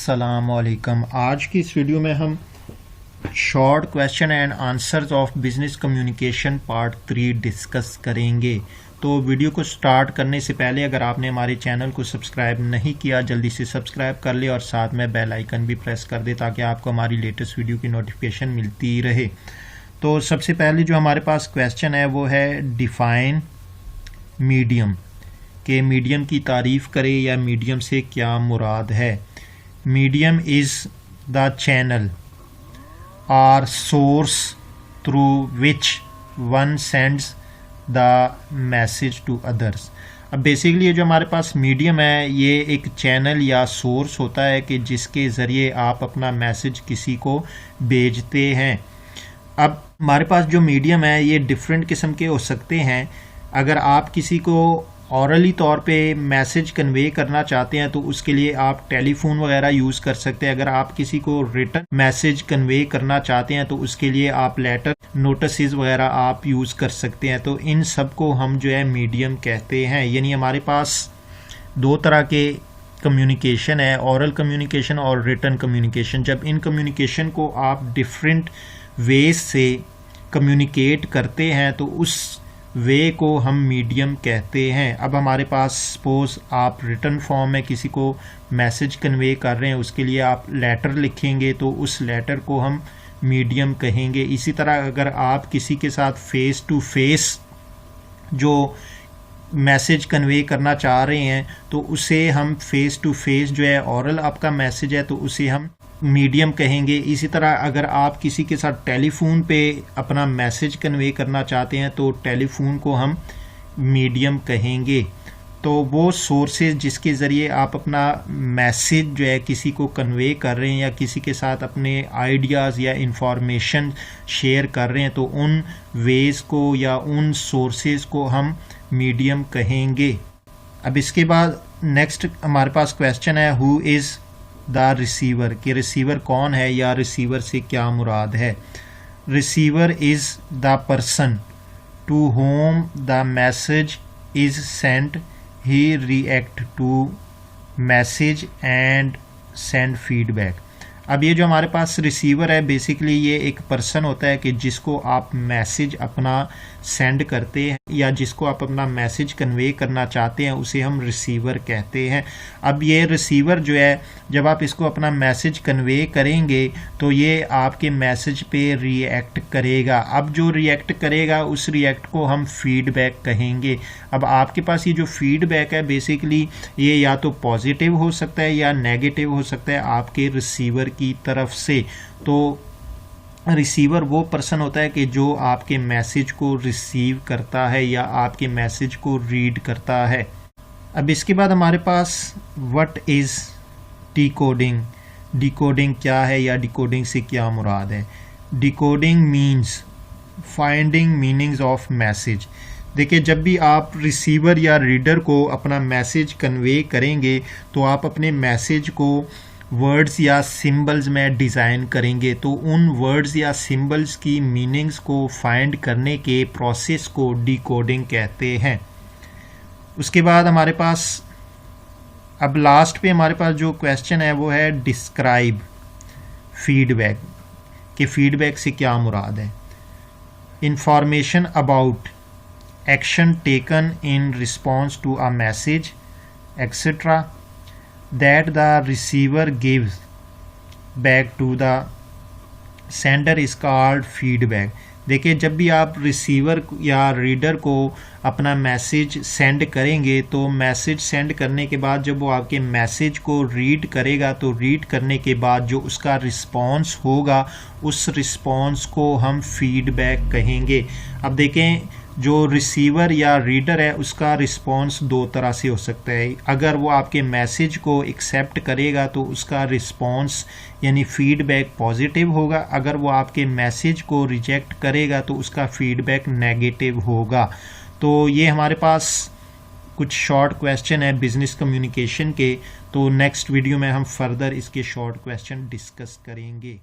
अस्सलामुअलैकुम। आज की इस वीडियो में हम short question and answers of business communication part 3 discuss करेंगे। तो वीडियो को स्टार्ट करने से पहले अगर आपने हमारे चैनल को सब्सक्राइब नहीं किया जल्दी से सब्सक्राइब कर ले और साथ में बेल आइकन भी प्रेस कर दे ताकि आपको हमारी लेटेस्ट वीडियो की नोटिफिकेशन मिलती रहे। तो सबसे पहले जो हमारे पास क्वेश्चन है वो है डिफाइन मीडियम, के मीडियम की तारीफ करे या मीडियम से क्या मुराद है। मीडियम इज़ द चैनल और source through which one sends the message to others. अब बेसिकली ये जो हमारे पास मीडियम है ये एक चैनल या सोर्स होता है कि जिसके ज़रिए आप अपना मैसेज किसी को भेजते हैं। अब हमारे पास जो मीडियम है ये डिफरेंट किस्म के हो सकते हैं। अगर आप किसी को औरली तौर पे मैसेज कन्वे करना चाहते हैं तो उसके लिए आप टेलीफोन वगैरह यूज़ कर सकते हैं। अगर आप किसी को रिटन मैसेज कन्वे करना चाहते हैं तो उसके लिए आप लेटर नोटिस वगैरह आप यूज़ कर सकते हैं। तो इन सब को हम जो है मीडियम कहते हैं। यानी हमारे पास दो तरह के कम्युनिकेशन है, औरल कम्युनिकेशन और रिटन कम्युनिकेशन। जब इन कम्युनिकेशन को आप डिफरेंट वेज से कम्युनिकेट करते हैं तो उस वे को हम मीडियम कहते हैं। अब हमारे पास सपोज आप रिटन फॉर्म में किसी को मैसेज कन्वे कर रहे हैं, उसके लिए आप लेटर लिखेंगे तो उस लेटर को हम मीडियम कहेंगे। इसी तरह अगर आप किसी के साथ फेस टू फेस जो मैसेज कन्वे करना चाह रहे हैं तो उसे हम फेस टू फेस जो है औरल आपका मैसेज है तो उसे हम मीडियम कहेंगे। इसी तरह अगर आप किसी के साथ टेलीफोन पे अपना मैसेज कन्वे करना चाहते हैं तो टेलीफोन को हम मीडियम कहेंगे। तो वो सोर्सेज जिसके ज़रिए आप अपना मैसेज जो है किसी को कन्वे कर रहे हैं या किसी के साथ अपने आइडियाज़ या इंफॉर्मेशन शेयर कर रहे हैं तो उन वेज को या उन सोर्सेज को हम मीडियम कहेंगे। अब इसके बाद नेक्स्ट हमारे पास क्वेश्चन है हु इज़ द रिसीवर, कि रिसीवर कौन है या रिसीवर से क्या मुराद है। Receiver is the person to whom the message is sent, he react to message and send feedback. अब ये जो हमारे पास रिसीवर है बेसिकली ये एक पर्सन होता है कि जिसको आप मैसेज अपना सेंड करते हैं या जिसको आप अपना मैसेज कन्वे करना चाहते हैं उसे हम रिसीवर कहते हैं। अब ये रिसीवर जो है जब आप इसको अपना मैसेज कन्वे करेंगे तो ये आपके मैसेज पे रिएक्ट करेगा। अब जो रिएक्ट करेगा उस रिएक्ट को हम फीडबैक कहेंगे। अब आपके पास ये जो फीडबैक है बेसिकली ये या तो पॉजिटिव हो सकता है या नेगेटिव हो सकता है आपके रिसीवर की तरफ से। तो रिसीवर वो पर्सन होता है कि जो आपके मैसेज को रिसीव करता है या आपके मैसेज को रीड करता है। अब इसके बाद हमारे पास व्हाट इज़ डिकोडिंग, डिकोडिंग क्या है या डिकोडिंग से क्या मुराद है। Decoding means finding meanings of message. देखिए जब भी आप रिसीवर या रीडर को अपना मैसेज कन्वे करेंगे तो आप अपने मैसेज को वर्ड्स या सिंबल्स में डिज़ाइन करेंगे। तो उन वर्ड्स या सिंबल्स की मीनिंग्स को फाइंड करने के प्रोसेस को डिकोडिंग कहते हैं। उसके बाद हमारे पास अब लास्ट पे हमारे पास जो क्वेश्चन है वो है डिस्क्राइब फीडबैक, कि फीडबैक से क्या मुराद है। Information about action taken in response to a message etcetera that the receiver gives back to the sender is called feedback। देखिए जब भी आप रिसीवर या रीडर को अपना मैसेज सेंड करेंगे तो मैसेज सेंड करने के बाद जब वो आपके मैसेज को रीड करेगा तो रीड करने के बाद जो उसका रिस्पॉन्स होगा उस रिस्पॉन्स को हम फीडबैक कहेंगे। अब देखें जो रिसीवर या रीडर है उसका रिस्पॉन्स दो तरह से हो सकता है। अगर वो आपके मैसेज को एक्सेप्ट करेगा तो उसका रिस्पॉन्स यानी फीडबैक पॉजिटिव होगा। अगर वो आपके मैसेज को रिजेक्ट करेगा तो उसका फीडबैक नेगेटिव होगा। तो ये हमारे पास कुछ शॉर्ट क्वेश्चन है बिजनेस कम्युनिकेशन के। तो नेक्स्ट वीडियो में हम फर्दर इसके शॉर्ट क्वेश्चन डिस्कस करेंगे।